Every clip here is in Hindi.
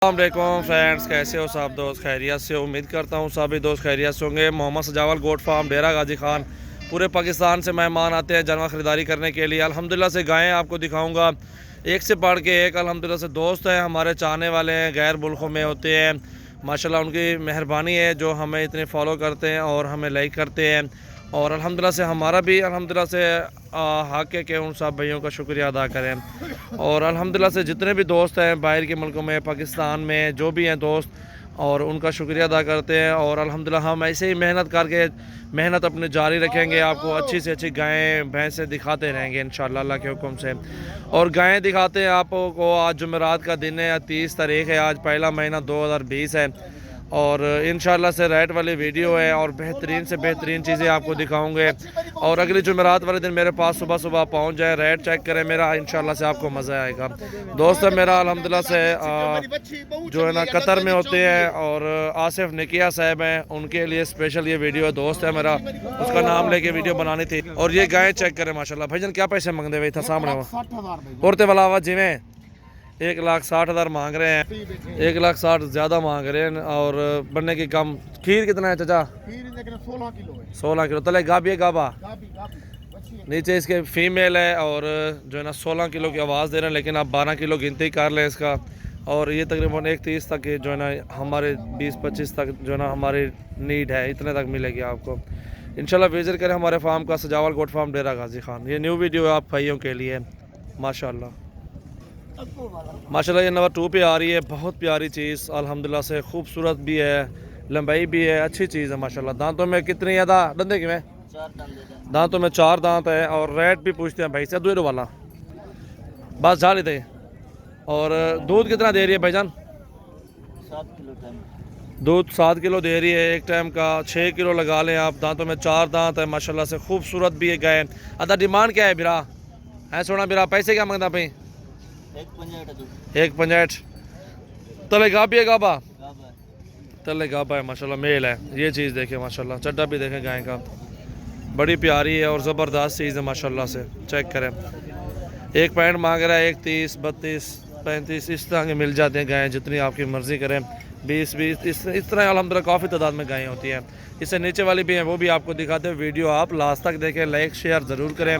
अस्सलामुअलैकुम फ्रेंड्स, कैसे हो सब दोस्त? खैरियत से? उम्मीद करता हूँ सभी दोस्त खैरियत से होंगे। मोहम्मद सजावल गोट फार्म डेरा गाजी खान, पूरे पाकिस्तान से मेहमान आते हैं जानवर ख़रीदारी करने के लिए। अल्हम्दुलिल्लाह से गायें आपको दिखाऊंगा, एक से बढ़ के एक। अल्हम्दुलिल्लाह से दोस्त हैं, हमारे चाहने वाले हैं, गैर मुल्कों में होते हैं। माशाल्लाह उनकी मेहरबानी है जो हमें इतने फॉलो करते हैं और हमें लाइक करते हैं। और अल्हम्दुलिल्लाह से हमारा भी अल्हम्दुलिल्लाह से हक़ है कि उन सब भाइयों का शुक्रिया अदा करें। और अल्हम्दुलिल्लाह से जितने भी दोस्त हैं बाहर के मुल्कों में, पाकिस्तान में जो भी हैं दोस्त, और उनका शुक्रिया अदा करते हैं। और अल्हम्दुलिल्लाह हम ऐसे ही मेहनत करके मेहनत अपने जारी रखेंगे, आपको अच्छी से अच्छी गायें भैंसें दिखाते रहेंगे इंशाअल्लाह अल्लाह के हुक्म से। और गायें दिखाते हैं आपको। आज जुमेरात का दिन है, 30 तारीख़ है, आज पहला महीना 2020 है। और इंशाअल्लाह से रेट वाली वीडियो है और बेहतरीन से बेहतरीन चीज़ें आपको दिखाऊंगे। और अगली जुमेरात वाले दिन मेरे पास सुबह सुबह पहुंच जाए, रेट चेक करें मेरा, इंशाअल्लाह से आपको मज़ा आएगा। दोस्त है मेरा अल्हम्दुलिल्लाह से जो है ना कतर में होते हैं, और आसिफ निकिया साहब हैं, उनके लिए स्पेशल ये वीडियो दोस्त है मेरा, उसका नाम लेके वीडियो बनानी थी। और ये गाय चेक करें माशाल्लाह। भाईजान क्या पैसे मंगते हुए था सामने वो औरते वाला आवाज़ जिमें 1,60,000 मांग रहे हैं। 1,60,000 ज़्यादा मांग रहे हैं। और बनने की कम। खीर कितना है चाचा? 16 किलो। तले गाबी है गाबा? नीचे इसके फीमेल है और जो है ना 16 किलो की आवाज़ दे रहे हैं, लेकिन आप 12 किलो गिनती कर लें इसका। और ये तकरीबन 1,30 तक जो है ना हमारे 20-25 तक जो है ना हमारी नीड है, इतने तक मिलेगी आपको इंशाल्लाह। विजिट करें हमारे फार्म का, सजावल गोट फार्म डेरा गाजी खान। ये न्यू वीडियो है आप भाइयों के लिए माशाल्लाह। माशाल्लाह ये नंबर 2 पे आ रही है, बहुत प्यारी चीज़ अल्हम्दुलिल्लाह से, खूबसूरत भी है, लंबाई भी है, अच्छी चीज़ है माशाल्लाह। दांतों में कितनी ज़्यादा दंदे की में? दांतों में 4 दांत है। और रेट भी पूछते हैं भाई से दूर वाला, बस जा लेते। और दूध कितना दे रही है भाईजान? 7 किलो टाइम दूध 7 किलो दे रही है एक टाइम का। 6 किलो लगा लें आप। दांतों में 4 दांत है माशाल्लाह से, खूबसूरत भी है गाय। अदा डिमांड क्या है बिरा? है सोना बिरा, पैसे क्या मांगता भाई? 1,65। तले गाबी है गाबा? तले गाबा है माशाल्लाह, मेल है। ये चीज़ देखें माशाल्लाह, चड्डा भी देखें गाय का, बड़ी प्यारी है और ज़बरदस्त चीज़ है माशाल्लाह से। चेक करें, 1 मांग रहा है, 1,30, 32, 35 इस तरह के मिल जाते हैं गायें, जितनी आपकी मर्ज़ी करें। 20 इस तरह अल्हम्दुलिल्लाह काफ़ी तादाद में गायें होती हैं। इससे नीचे वाली भी हैं, वो भी आपको दिखाते हैं। वीडियो आप लास्ट तक देखें, लाइक शेयर ज़रूर करें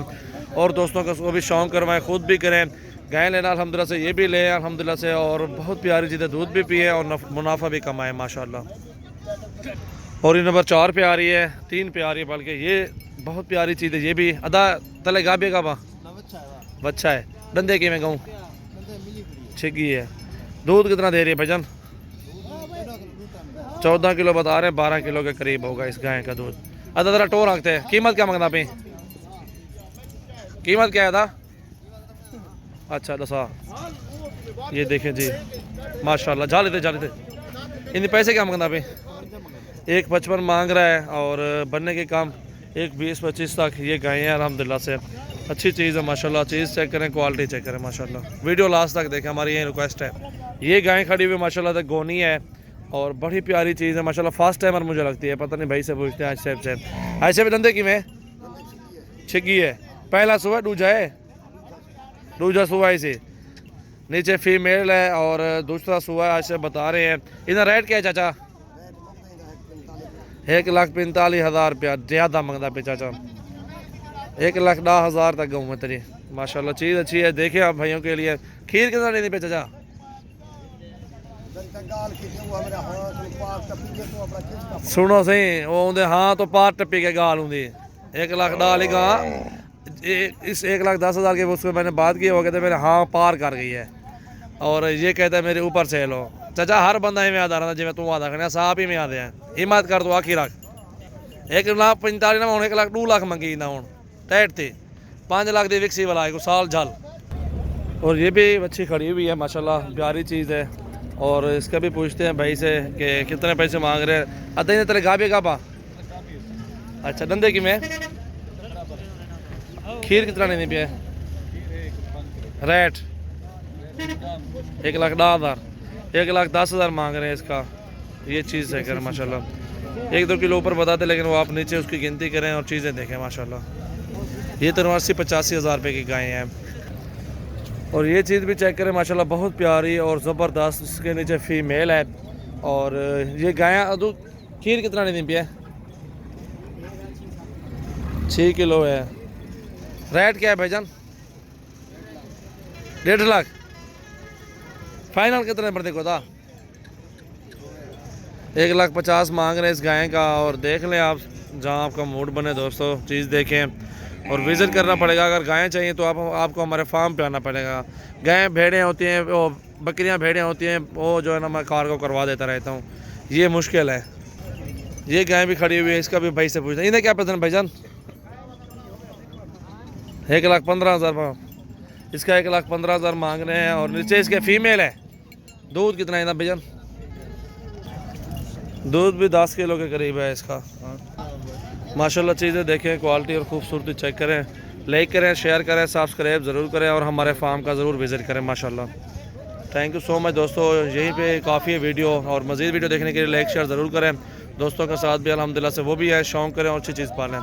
और दोस्तों को भी शौक़ करवाएँ, ख़ुद भी करें। गाय लेना अल्हम्दुलिल्लाह से, ये भी लें अल्हम्दुलिल्लाह से। और बहुत प्यारी चीज़ें, दूध भी पिए और मुनाफा भी कमाएँ माशाल्लाह। और ये नंबर 4 पे आ रही है, 3 पे आ रही है बल्कि। ये बहुत प्यारी चीज़ है, ये भी अदा तले गाबे गाबा बच्चा है। डंदे की मैं कहूँ छिगी है। दूध कितना दे रही है भाईजान? 14 किलो बता रहे हैं, 12 किलो के करीब होगा इस गाय का दूध। अदा ज़रा टो रखते हैं। कीमत क्या मांगना पे? कीमत क्या है अदा? अच्छा दसा। ये देखें जी माशाल्लाह, जा लेते। इन पैसे क्या मांगना पे? 1,55 मांग रहा है। और बनने के काम 1,20-25 तक ये गायें हैं अल्हम्दुलिल्लाह से। अच्छी चीज़ है माशाल्लाह। चीज़ चेक करें, क्वालिटी चेक करें माशाल्लाह। वीडियो लास्ट तक देखें, हमारी ये रिक्वेस्ट है। ये गाय खड़ी हुई माशाल्लाह से गोनी है और बड़ी प्यारी चीज़ है माशाल्लाह। फर्स्ट टाइमर मुझे लगती है, पता नहीं भाई से पूछते हैं। ऐसे भी धंधे की में छिगी है। पहला सुबह दूजा सुबह ऐसे नीचे फीमेल है और दूसरा सुबह ऐसे बता रहे हैं। इधर रेट क्या है चाचा? 1,45,000 रुपया ज़्यादा मंगता पे चाचा। 1,10,000 तक गऊँ मैं तेरी माशाल्लाह। चीज़ अच्छी है, देखें आप भाइयों के लिए। खीर कितना लेनी पे चाचा? सुनो सही, वो आँदे हाँ तो पार टप्पी के गाल होंगी। 1,10,000 गा इस 1,10,000 के उसको मैंने बात की, वो कहते मेरे हाँ पार कर गई है। और ये कहता है मेरे ऊपर से लो। चाचा हर बंदा ही में आधा रहा जिम्मे तू आधा करना, साहब ही में आते हैं। हिम्मत कर तो आखिर रख। 1,45,000 ना हूँ, 1,02,00,000 मंगी ना हूँ टैट थी। 5 लाख की विकसी वाला है साल झल। और ये भी अच्छी खड़ी हुई है माशाल्लाह, प्यारी चीज़ है। और इसका भी पूछते हैं भाई से कि कितने पैसे मांग रहे हैं। अदा ही तेरे गाबे गाबा? अच्छा धंधे की में खीर कितना लेनी भी है? रेट 1,10,000 1,10,000 मांग रहे हैं इसका। ये चीज़ है कर माशाल्लाह। 1-2 किलो ऊपर बताते, लेकिन वो आप नीचे उसकी गिनती करें और चीज़ें देखें माशाल्लाह। ये तो 80-85 हज़ार रुपये की गायें हैं। और ये चीज़ भी चेक करें माशाल्लाह बहुत प्यारी और ज़बरदस्त। इसके नीचे फीमेल है। और ये गाय दूध खीर कितना नहीं दी है? 6 किलो है। रेट क्या है भाईजान? 1.5 लाख। फाइनल कितने पर देखो था? 1,50,000 मांग रहे हैं इस गाय का। और देख लें आप, जहाँ आपका मूड बने दोस्तों, चीज़ देखें और विज़िट करना पड़ेगा। अगर गायें चाहिए तो आपको हमारे फार्म पे आना पड़ेगा। गायें भेड़ें होती हैं, वो बकरियां भेड़ें होती हैं, वो जो है ना मैं कार को करवा देता रहता हूँ, ये मुश्किल है। ये गाय भी खड़ी हुई है, इसका भी भाई से पूछना। इन्हें क्या पसंद भाईजान? 1,15,000। इसका 1,15,000 मांग रहे हैं। और नीचे इसके फीमेल है। दूध कितना है ना भाईजान? दूध भी 10 किलो के करीब है इसका। माशाल्लाह चीज़ें देखें, क्वालिटी और खूबसूरती चेक करें, लाइक करें, शेयर करें, सब्सक्राइब ज़रूर करें और हमारे फार्म का ज़रूर विज़िट करें। माशाल्लाह थैंक यू सो मच दोस्तों। यहीं पे काफ़ी है वीडियो, और मज़ीद वीडियो देखने के लिए लाइक शेयर ज़रूर करें। दोस्तों के साथ भी अल्हम्दुलिल्लाह से वो भी है, शौक़ करें और अच्छी चीज़ पालें।